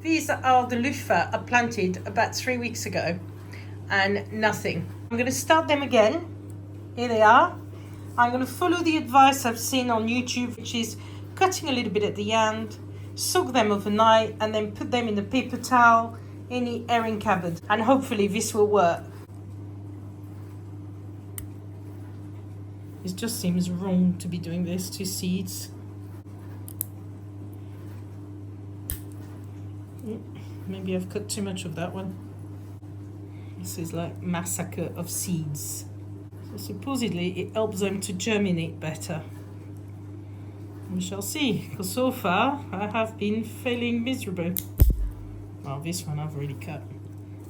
These are the Luffa I planted about 3 weeks ago and nothing. I'm going to start them again. Here they are. I'm going to follow the advice I've seen on YouTube, which is cutting a little bit at the end, soak them overnight, and then put them in a paper towel in the airing cupboard. And hopefully this will work. It just seems wrong to be doing this to seeds. Maybe I've cut too much of that one. This is like massacre of seeds. So supposedly it helps them to germinate better. We shall see, because so far I have been failing miserably. Well, this one I've already cut.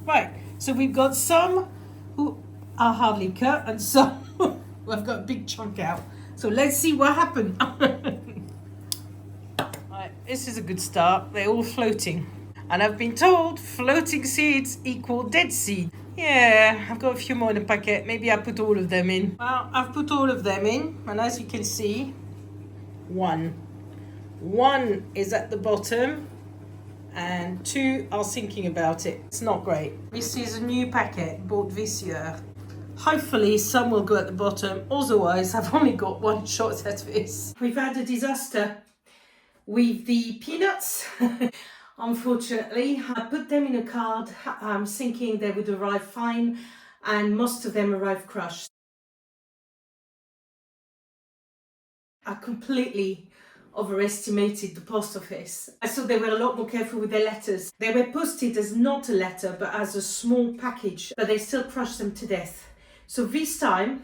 Right, so we've got some who are hardly cut and some who have got a big chunk out. So let's see what happened. Right, this is a good start. They're all floating. And I've been told floating seeds equal dead seed. Yeah, I've got a few more in the packet. Maybe I put all of them in. Well, I've put all of them in. And as you can see, one is at the bottom and 2 are thinking about it. It's not great. This is a new packet bought this year. Hopefully some will go at the bottom. Otherwise, I've only got one shot at this. We've had a disaster with the peanuts. Unfortunately, I put them in a card thinking they would arrive fine, and most of them arrived crushed. I completely overestimated the post office. I thought they were a lot more careful with their letters. They were posted as not a letter but as a small package, but they still crushed them to death. So this time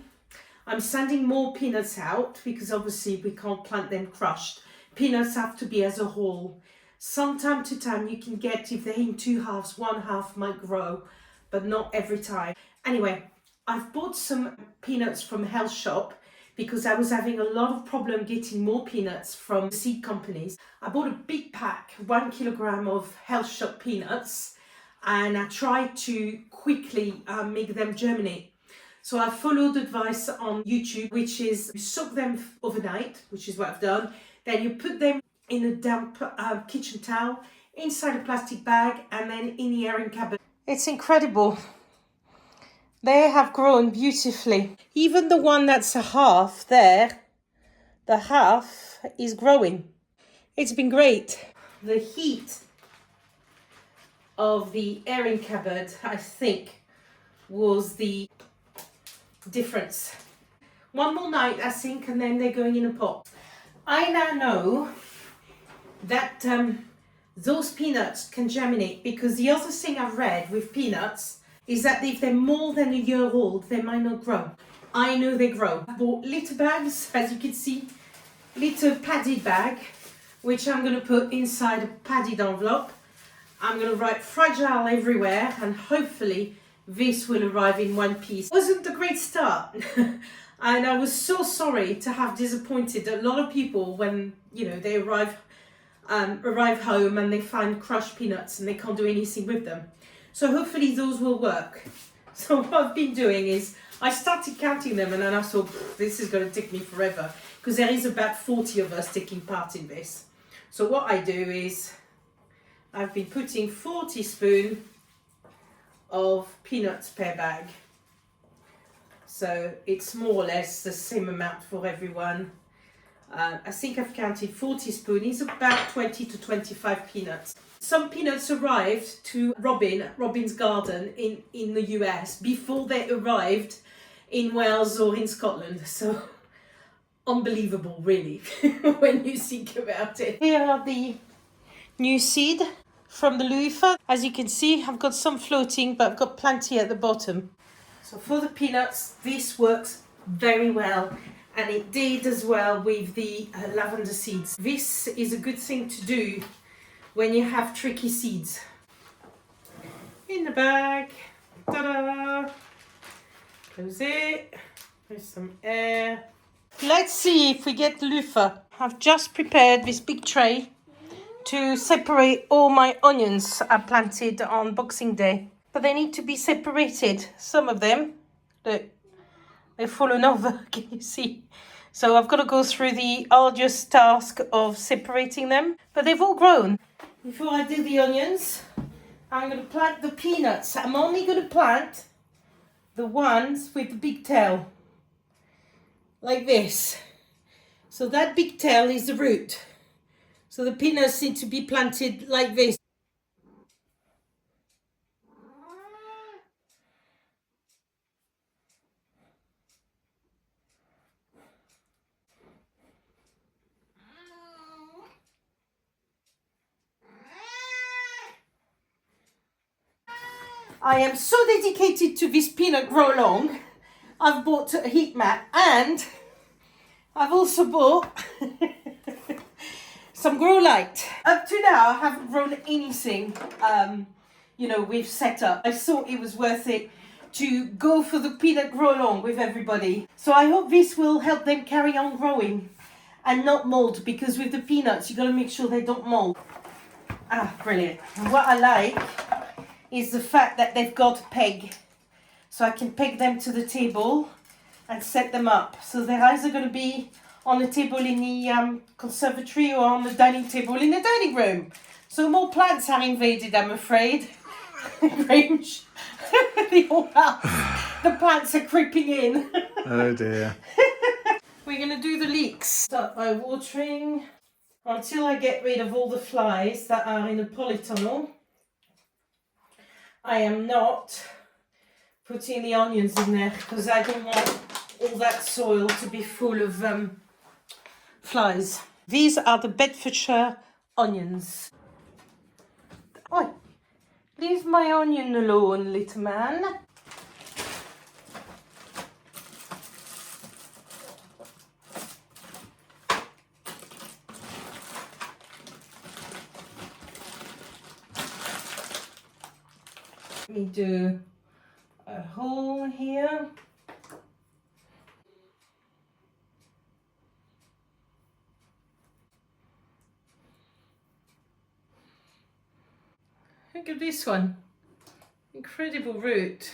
I'm sending more peanuts out because obviously we can't plant them crushed. Peanuts have to be as a whole. Some time to time you can get, if they're in 2 halves, 1 half might grow, but not every time. Anyway, I've bought some peanuts from Health Shop because I was having a lot of problem getting more peanuts from seed companies. I bought a big pack, 1 kilogram of Health Shop peanuts, and I tried to quickly make them germinate. So I followed advice on YouTube, which is you soak them overnight, which is what I've done. Then you put them in a damp kitchen towel, inside a plastic bag, and then in the airing cupboard. It's incredible. They have grown beautifully. Even the one that's a half there, the half is growing. It's been great. The heat of the airing cupboard, I think, was the difference. One more night, I think, and then they're going in a pot. I now know that those peanuts can germinate, because the other thing I've read with peanuts is that if they're more than a year old, they might not grow. I know they grow. I bought little bags, as you can see, little padded bag, which I'm going to put inside a padded envelope. I'm going to write fragile everywhere, and hopefully this will arrive in one piece. It wasn't a great start. And I was so sorry to have disappointed a lot of people when, you know, they arrive home and they find crushed peanuts and they can't do anything with them. So hopefully those will work. So what I've been doing is I started counting them, and then I thought this is going to take me forever because there is about 40 of us taking part in this. So what I do is I've been putting 4 teaspoons of peanuts per bag. So it's more or less the same amount for everyone. I think I've counted 4 teaspoons. It's about 20 to 25 peanuts. Some peanuts arrived to Robin's garden in the US before they arrived in Wales or in Scotland. So unbelievable, really, when you think about it. Here are the new seed from the Loofer. As you can see, I've got some floating, but I've got plenty at the bottom. So for the peanuts, this works very well, and it did as well with the lavender seeds. This is a good thing to do when you have tricky seeds. In the bag, ta-da! Close it, there's some air. Let's see if we get Luffa. I've just prepared this big tray to separate all my onions I planted on Boxing Day. But they need to be separated. Some of them, look, they've fallen over, can you see? So I've got to go through the arduous task of separating them. But they've all grown. before I do the onions, I'm going to plant the peanuts. I'm only going to plant the ones with the big tail, like this. So that big tail is the root. So the peanuts need to be planted like this. I am so dedicated to this peanut grow long. I've bought a heat mat and I've also bought some grow light. Up to now, I haven't grown anything, we've set up. I thought it was worth it to go for the peanut grow long with everybody. So I hope this will help them carry on growing and not mold, because with the peanuts, you got to make sure they don't mold. Ah, brilliant. And what I like is the fact that they've got a peg. So I can peg them to the table and set them up. So they're either going to be on the table in the conservatory or on the dining table in the dining room. So more plants are invaded, I'm afraid. Grinch. The plants are creeping in. Oh dear. We're going to do the leeks. Start by watering until I get rid of all the flies that are in the polytunnel. I am not putting the onions in there because I don't want all that soil to be full of flies. These are the Bedfordshire onions. Oi, leave my onion alone, little man. Let me do a hole here. Look at this one. Incredible root.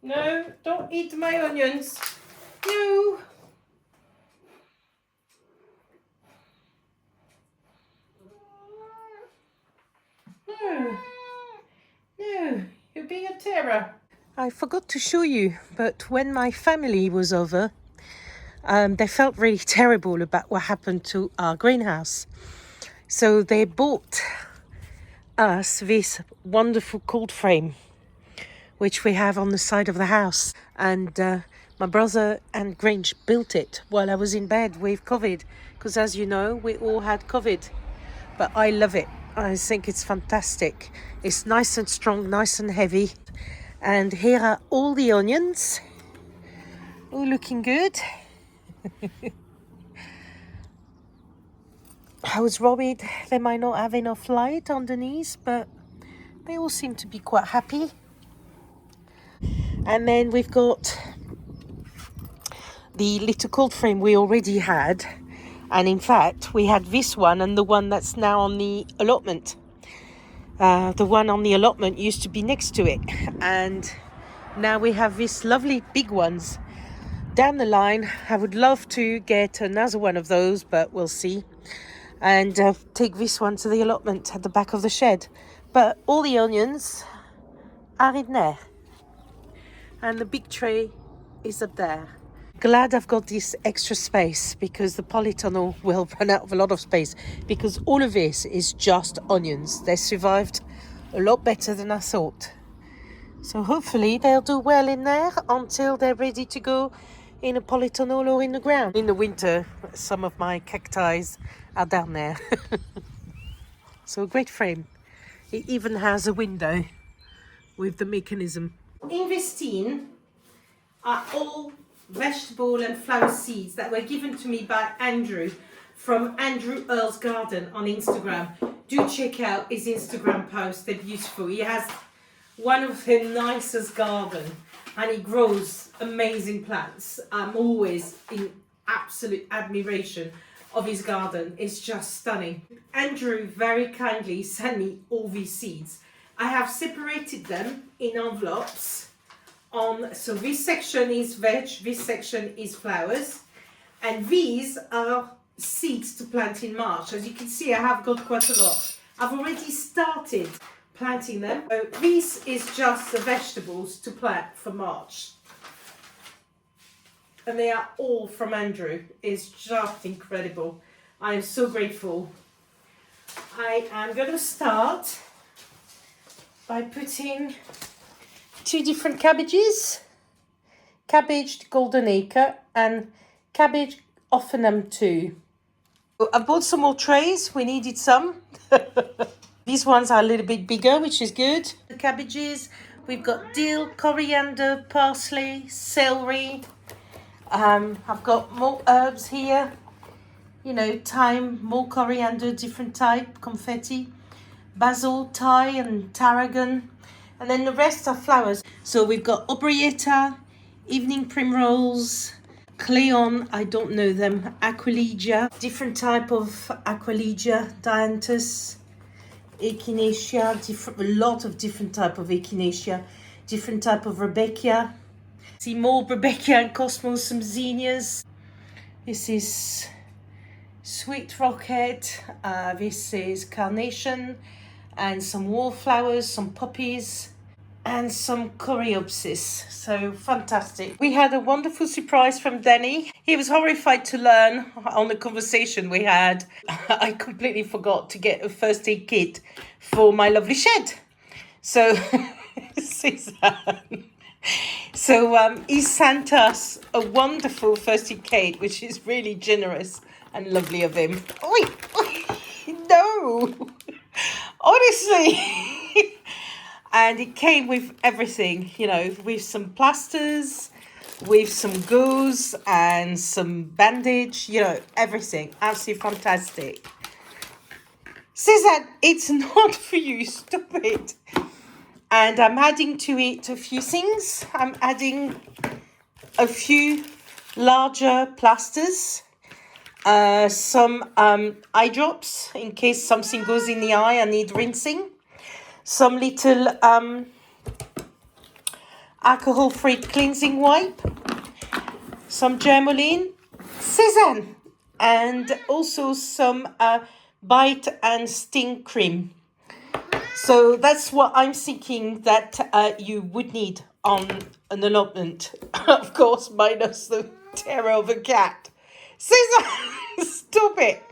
No, don't eat my onions. No. No. No, you're being a terror. I forgot to show you, but when my family was over, they felt really terrible about what happened to our greenhouse. So they bought us this wonderful cold frame, which we have on the side of the house. And my brother and Grinch built it while I was in bed with COVID, because as you know, we all had COVID. But I love it. I think it's fantastic. It's nice and strong, nice and heavy. And here are all the onions. All looking good. I was worried they might not have enough light underneath, but they all seem to be quite happy. And then we've got the little cold frame we already had. And in fact, we had this one and the one that's now on the allotment. The one on the allotment used to be next to it. And now we have these lovely big ones. Down the line, I would love to get another one of those, but we'll see. And take this one to the allotment at the back of the shed. But all the onions are in there. And the big tray is up there. Glad I've got this extra space, because the polytunnel will run out of a lot of space, because all of this is just onions. They survived a lot better than I thought. So hopefully they'll do well in there until they're ready to go in a polytunnel or in the ground. In the winter, some of my cacti are down there. So a great frame. It even has a window with the mechanism. In this tin are all vegetable and flower seeds that were given to me by Andrew from Andrew Earl's Garden on Instagram. Do check out his Instagram posts, they're beautiful. He has one of the nicest garden and he grows amazing plants. I'm always in absolute admiration of his garden. It's just stunning. Andrew very kindly sent me all these seeds. I have separated them in envelopes So this section is veg, this section is flowers, and these are seeds to plant in March. As you can see, I have got quite a lot. I've already started planting them. So this is just the vegetables to plant for March. And they are all from Andrew. It's just incredible. I am so grateful. I am going to start by putting 2 different cabbages. Cabbage Golden Acre and Cabbage Offerham 2. I bought some more trays. We needed some. These ones are a little bit bigger, which is good. The cabbages, we've got dill, coriander, parsley, celery. I've got more herbs here. You know, thyme, more coriander, different type, confetti, basil, thyme and tarragon. And then the rest are flowers. So we've got aubrietta, evening primrose, cleon, I don't know them, aquilegia, different type of aquilegia, dianthus, echinacea, a lot of different type of echinacea, different type of Rebecca. See more Rebecca and Cosmos, some zinnias. This is sweet rocket, this is carnation, and some wallflowers, some poppies, and some coreopsis. So fantastic. We had a wonderful surprise from Danny. He was horrified to learn on the conversation we had. I completely forgot to get a first aid kit for my lovely shed. So, Suzanne. So he sent us a wonderful first aid kit, which is really generous and lovely of him. Oi, no, honestly. And it came with everything, you know, with some plasters, with some gauze and some bandage, you know, everything. Absolutely fantastic. Suzanne, it's not for you, stop it. And I'm adding to it a few things. I'm adding a few larger plasters, some eye drops in case something goes in the eye and need rinsing, some little alcohol-free cleansing wipe, some germoline, Suzanne, and also some bite and sting cream. So that's what I'm thinking that you would need on an allotment. Of course, minus the terror of a cat. Suzanne, stop it.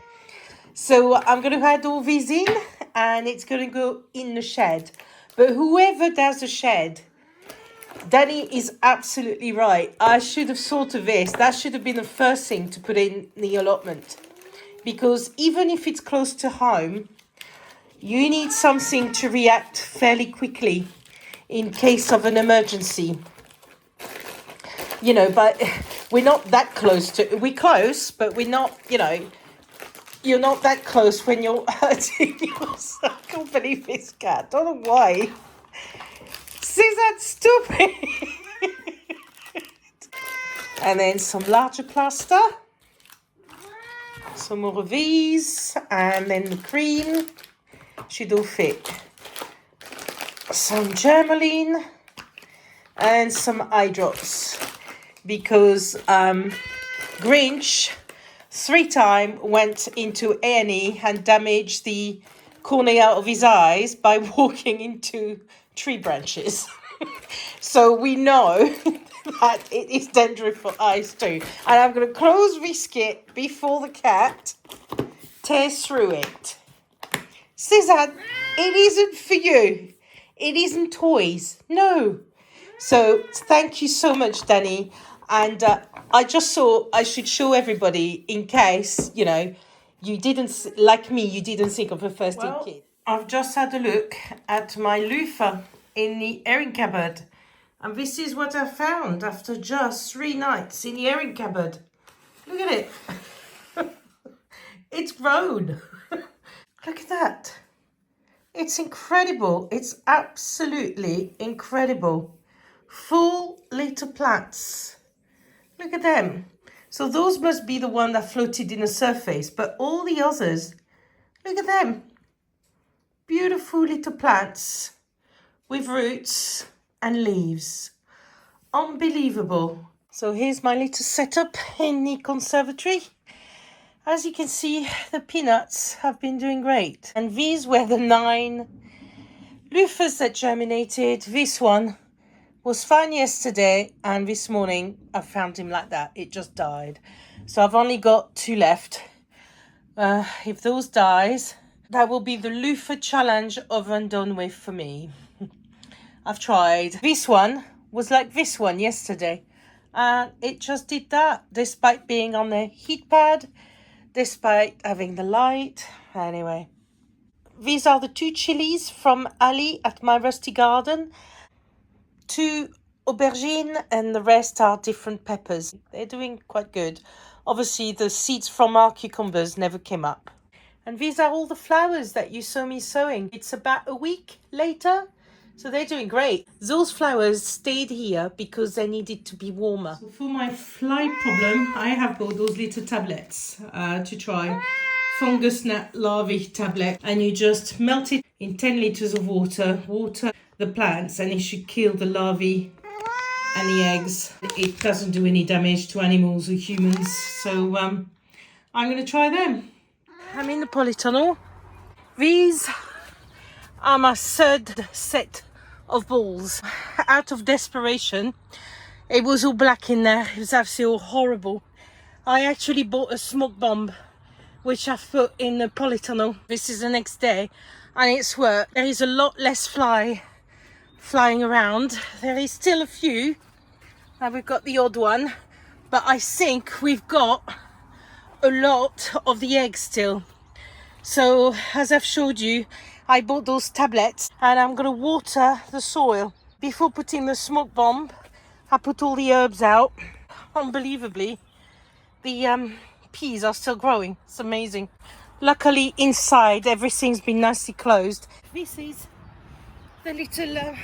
So I'm going to add all these in and it's going to go in the shed. But whoever does the shed, Danny is absolutely right. I should have thought of this. That should have been the first thing to put in the allotment. Because even if it's close to home, you need something to react fairly quickly in case of an emergency. You know, but we're not that close to, we're close, but we're not, you know, you're not that close when you're hurting yourself. I can't believe this cat. I don't know why. Suzanne, stop it. And then some larger plaster. Some more of these. And then the cream. Should all fit. Some germoline and some eye drops because Grinch 3 times went into A&E and damaged the cornea of his eyes by walking into tree branches. So we know that it is dangerous for eyes too. And I'm going to close this kit before the cat tears through it. Suzanne, it isn't for you. It isn't toys. No. So thank you so much, Danny. And I just thought I should show everybody in case, you know, you didn't, like me, you didn't think of a first aid kit. I've just had a look at my Luffa in the airing cupboard. And this is what I found after just 3 nights in the airing cupboard. Look at it. It's grown. Look at that. It's incredible. It's absolutely incredible. Full little plants. Look at them. So those must be the one that floated in the surface, but all the others, look at them. Beautiful little plants with roots and leaves. unbelievable. So here's my little setup in the conservatory. As you can see, the peanuts have been doing great. And these were the 9 luffas that germinated. This one was fine yesterday, and this morning I found him like that. It just died. So I've only got 2 left. If those dies, that will be the Loofer challenge over and done with for me. I've tried. This one was like this one yesterday, and it just did that despite being on the heat pad, despite having the light. Anyway, these are the 2 chilies from Ali at my rusty garden. 2 aubergine, and the rest are different peppers. They're doing quite good. Obviously the seeds from our cucumbers never came up. And these are all the flowers that you saw me sowing. It's about a week later, so they're doing great. Those flowers stayed here because they needed to be warmer. So for my fly problem, I have bought those little tablets to try. Fungus gnat larvae tablet, and you just melt it in 10 liters of water the plants, and it should kill the larvae and the eggs. It doesn't do any damage to animals or humans, so I'm going to try them. I'm in the polytunnel. These are my 3rd set of balls. Out of desperation, it was all black in there. It was absolutely horrible. I actually bought a smoke bomb, which I've put in the polytunnel. This is the next day, and it's worked. There is a lot less flying around. There is still a few, and we've got the odd one, but I think we've got a lot of the eggs still. So as I've showed you, I bought those tablets, and I'm going to water the soil. Before putting the smoke bomb, I put all the herbs out. Unbelievably, the peas are still growing. It's amazing. Luckily inside everything's been nicely closed. This is the little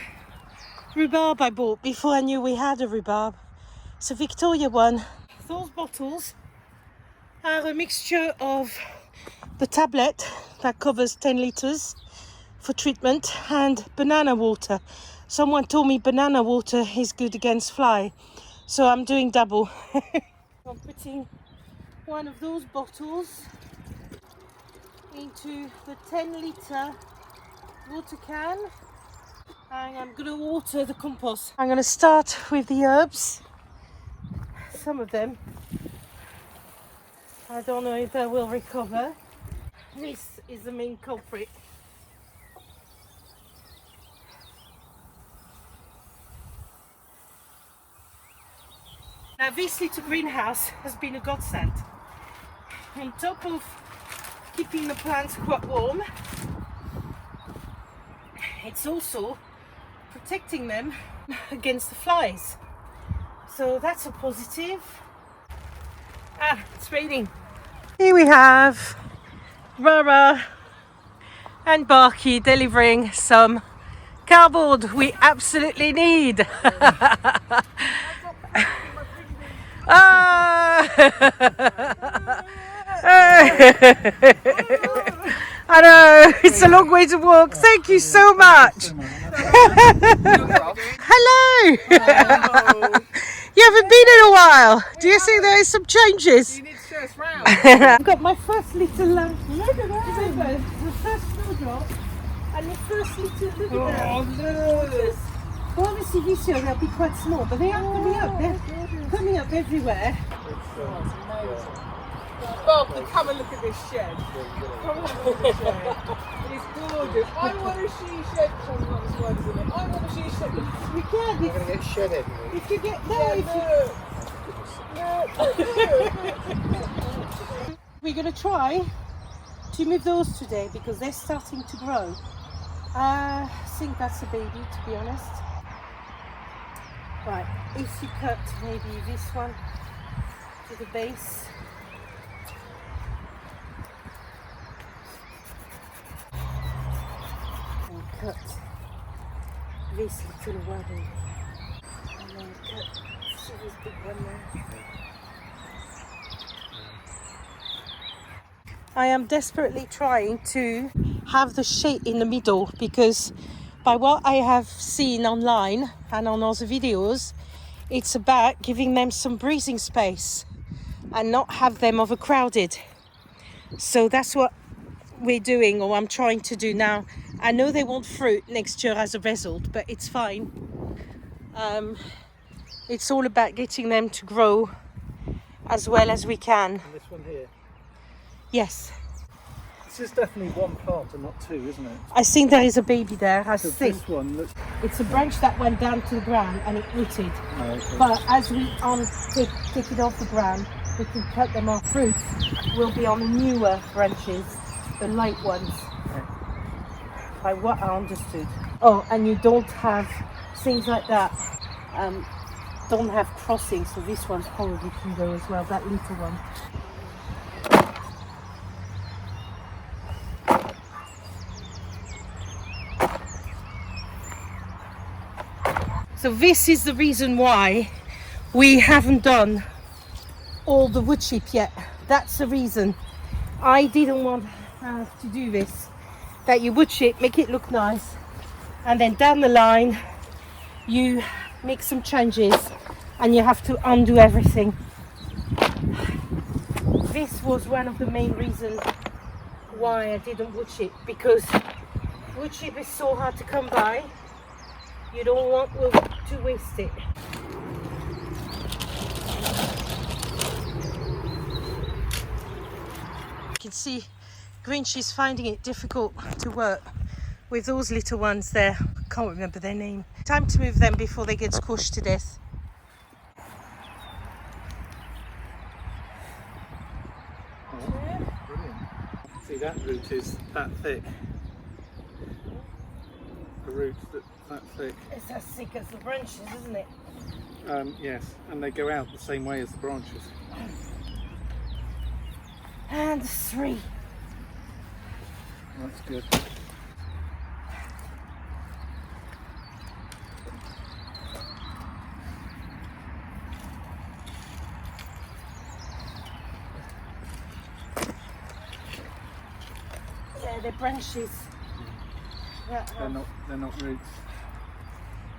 rhubarb I bought before I knew we had a rhubarb. It's a Victoria one. Those bottles are a mixture of the tablet that covers 10 liters for treatment and banana water. Someone told me banana water is good against fly, so I'm doing double. I'm putting one of those bottles into the 10-litre water can, and I'm going to water the compost. I'm going to start with the herbs. Some of them, I don't know if they will recover. This is the main culprit. Now this little greenhouse has been a godsend. On top of keeping the plants quite warm, it's also protecting them against the flies. So that's a positive. It's raining. Here we have Rara and Barky delivering some cardboard we absolutely need. I know, it's a long way to walk. Thank you so much. Hello. You haven't been in a while. Do you think there is some changes? You need to show us round. I've got my first little the first snowdrop and the first little look. Well, obviously this year they'll be quite small, but they are coming up. They're coming up everywhere. Barky, come and look at this shed. Come and look at this shed. It's gorgeous. I want a she shed. I want a she shed. You can. You're going to get shedded. If you get We're going to try to move those today because they're starting to grow. I think that's a baby, to be honest. Right, if you cut maybe this one to the base. And cut this little one. And then cut this big one there. I am desperately trying to have the shade in the middle because by what I have seen online and on other videos, It's about giving them some breathing space and not have them overcrowded. So that's what we're doing, or I'm trying to do now. I know they want fruit next year as a result, but it's fine. It's all about getting them to grow as well as we can. And this one here. Yes. This is definitely one plant and not two, isn't it? I think there is a baby there, I So think. this one looks... It's a branch that went down to the ground and it rooted. Oh, okay. But as we take it off the ground, we can cut them off. Fruits will be on the newer branches, the light ones, by what I understood. Oh, and you don't have things like that, don't have crossings, so this one's probably can go as well, that little one. So this is the reason why we haven't done all the wood chip yet. That's the reason. I didn't want to do this. That you wood chip, make it look nice, and then down the line you make some changes and you have to undo everything. This was one of the main reasons why I didn't wood chip, because wood chip is so hard to come by. You don't want to waste it. You can see Grinch is finding it difficult to work with those little ones there. I can't remember their name. Time to move them before they get squashed to death. Brilliant. See, that root is that thick. The root that thick. It's as thick as the branches, isn't it? Yes, and they go out the same way as the branches. And 3. That's good. Yeah, they're branches. Yeah, They're not roots.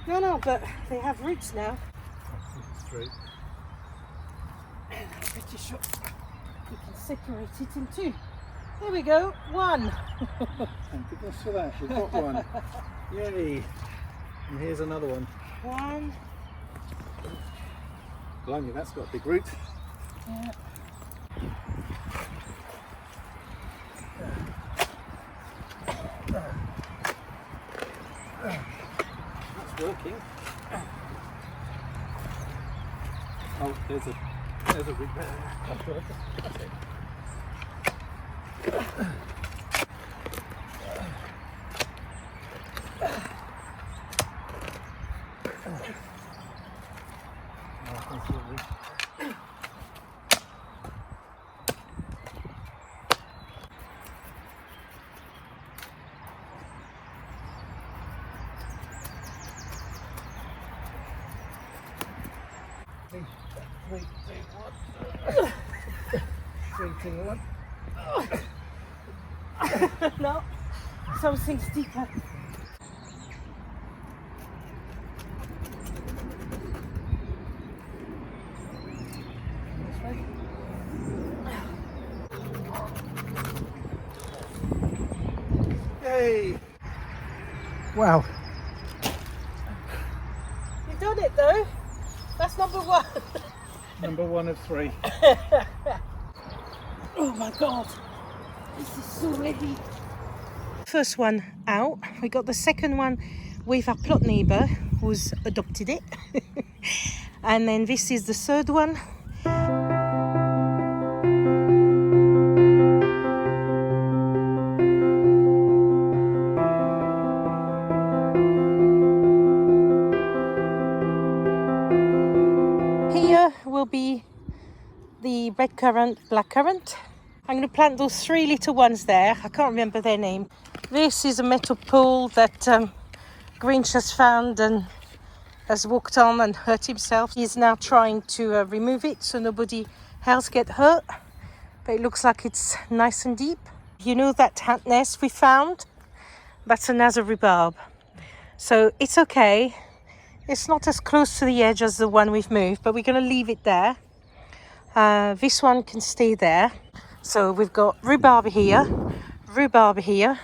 No, but they have roots now. I think it's 3. And I'm pretty sure we can separate it in 2. There we go, 1. Thank goodness for that. We've got one. Yay! And here's another one. 1. Blimey, that's got a big root. Yeah. That's working. Oh, there's a root there. That's it. Three, two, one. No, something's deeper. Yay! Wow. You've done it though. That's number 1. Number 1 of 3. Oh my god, this is so heavy. First one out. We got the second one with our plot neighbour who's adopted it. And then this is the third one. Here will be the red currant, black currant. I'm going to plant those 3 little ones there. I can't remember their name. This is a metal pole that Grinch has found and has walked on and hurt himself. He's now trying to remove it so nobody else get hurt. But it looks like it's nice and deep. You know that ant nest we found? That's another rhubarb. So it's okay. It's not as close to the edge as the one we've moved, but we're going to leave it there. This one can stay there. So we've got rhubarb here,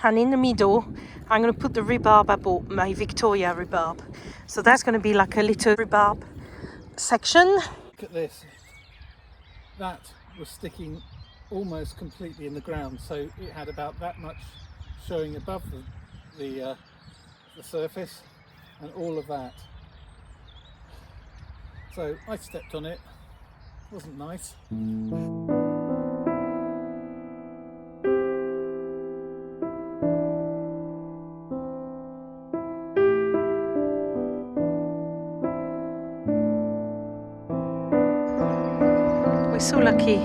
and in the middle I'm going to put the rhubarb I bought, my Victoria rhubarb. So that's going to be like a little rhubarb section. Look at this. That was sticking almost completely in the ground, so it had about that much showing above the surface, and all of that. So I stepped on it. Wasn't nice. We're so lucky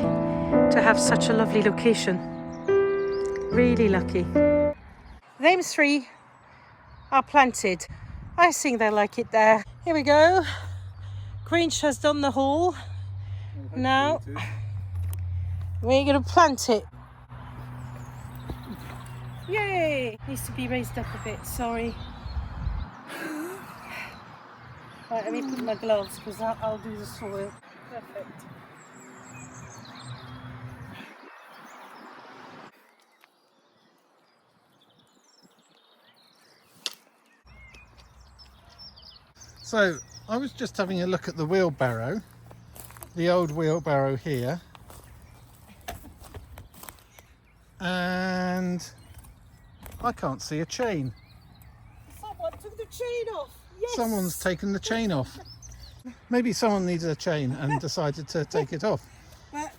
to have such a lovely location. Really lucky. Them three are planted. I think they like it there. Here we go. Grinch has done the haul. Now we're going to plant it. Yay! Needs to be raised up a bit, sorry. Right, let me put my gloves because I'll do the soil. Perfect. So I was just having a look at the wheelbarrow, the old wheelbarrow here, and I can't see a chain. Someone took the chain off. Yes. Someone's taken the chain off. Maybe someone needed a chain and decided to take it off. Well,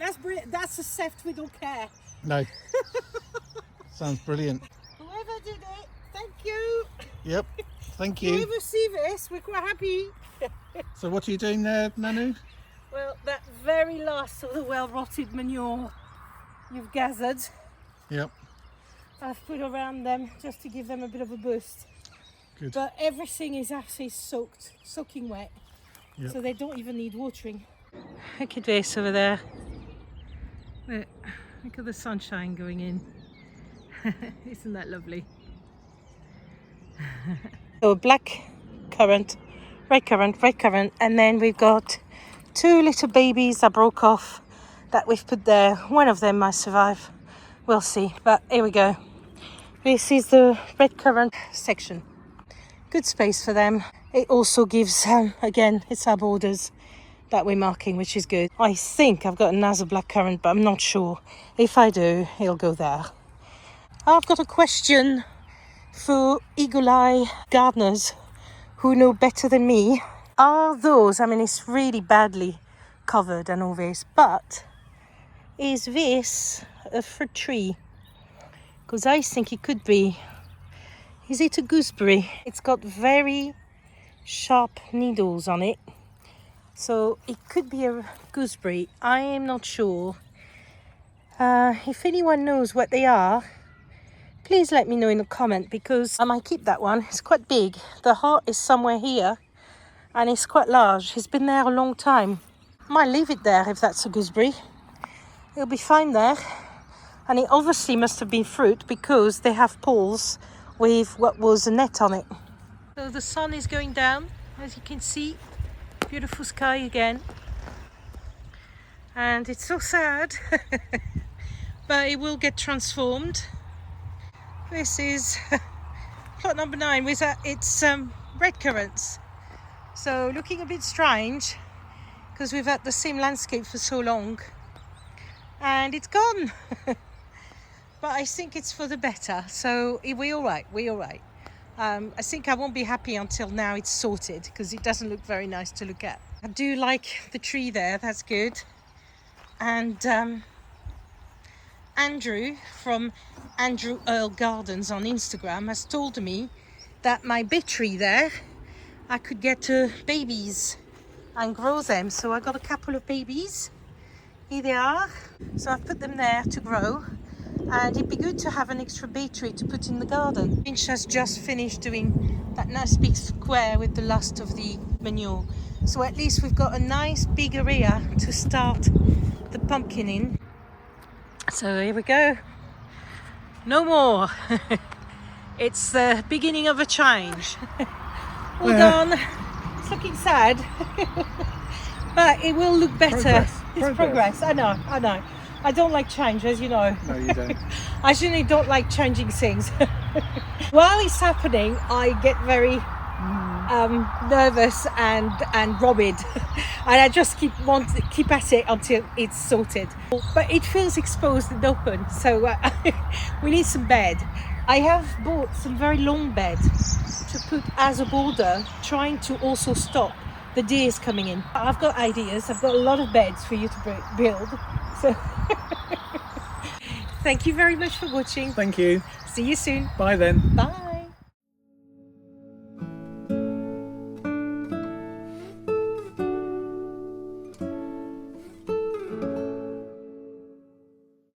that's a theft we don't care. No. Sounds brilliant. Whoever did it, thank you. Yep. Thank If you you. ever see this, we're quite happy. So what are you doing there, Nanou? Well, that very last of the well-rotted manure you've gathered, Yep. I've put around them just to give them a bit of a boost. Good. But everything is actually soaking wet. Yep. So they don't even need watering. Look at this over there. Look at the sunshine going in. Isn't that lovely? So black currant, red currant, and then we've got two little babies that broke off that we've put there. One of them might survive, we'll see, but here we go. This is the red currant section. Good space for them. It also gives, again, it's our borders that we're marking, which is good. I think I've got another black currant, but I'm not sure. If I do, it'll go there. I've got a question for eagle-eye gardeners who know better than me. Are those, I mean, it's really badly covered and all this, but is this a fruit tree? Because I think it could be. Is it a gooseberry? It's got very sharp needles on it, so it could be a gooseberry. I am not sure. If anyone knows what they are, please let me know in a comment, because I might keep that one. It's quite big. The heart is somewhere here and it's quite large. It's been there a long time. Might leave it there if that's a gooseberry. It'll be fine there. And it obviously must have been fruit because they have poles with what was a net on it. So the sun is going down, as you can see. Beautiful sky again. And it's so sad, but it will get transformed. This is plot number 9 with its red currants. So looking a bit strange because we've had the same landscape for so long and it's gone. But I think it's for the better, so we're all right. I think I won't be happy until now it's sorted, because it doesn't look very nice to look at. I do like the tree there, that's good. And Andrew from Andrew Earl Gardens on Instagram has told me that my bit tree there, I could get babies and grow them. So I got a couple of babies. Here they are. So I've put them there to grow. And it'd be good to have an extra bay tree to put in the garden. Grinch has just finished doing that nice big square with the last of the manure. So at least we've got a nice big area to start the pumpkin in. So here we go. No more. It's the beginning of a change. Hold on. It's looking sad. But it will look better. Progress. It's progress. I know. I don't like change, as you know. No, you don't. I generally don't like changing things. While it's happening, I get very nervous and worried, and I just keep at it until it's sorted. But it feels exposed and open, so we need some bed. I have bought some very long beds to put as a border, trying to also stop the deers coming in. I've got ideas. I've got a lot of beds for you to build. So thank you very much for watching. Thank you. See you soon. Bye then. Bye.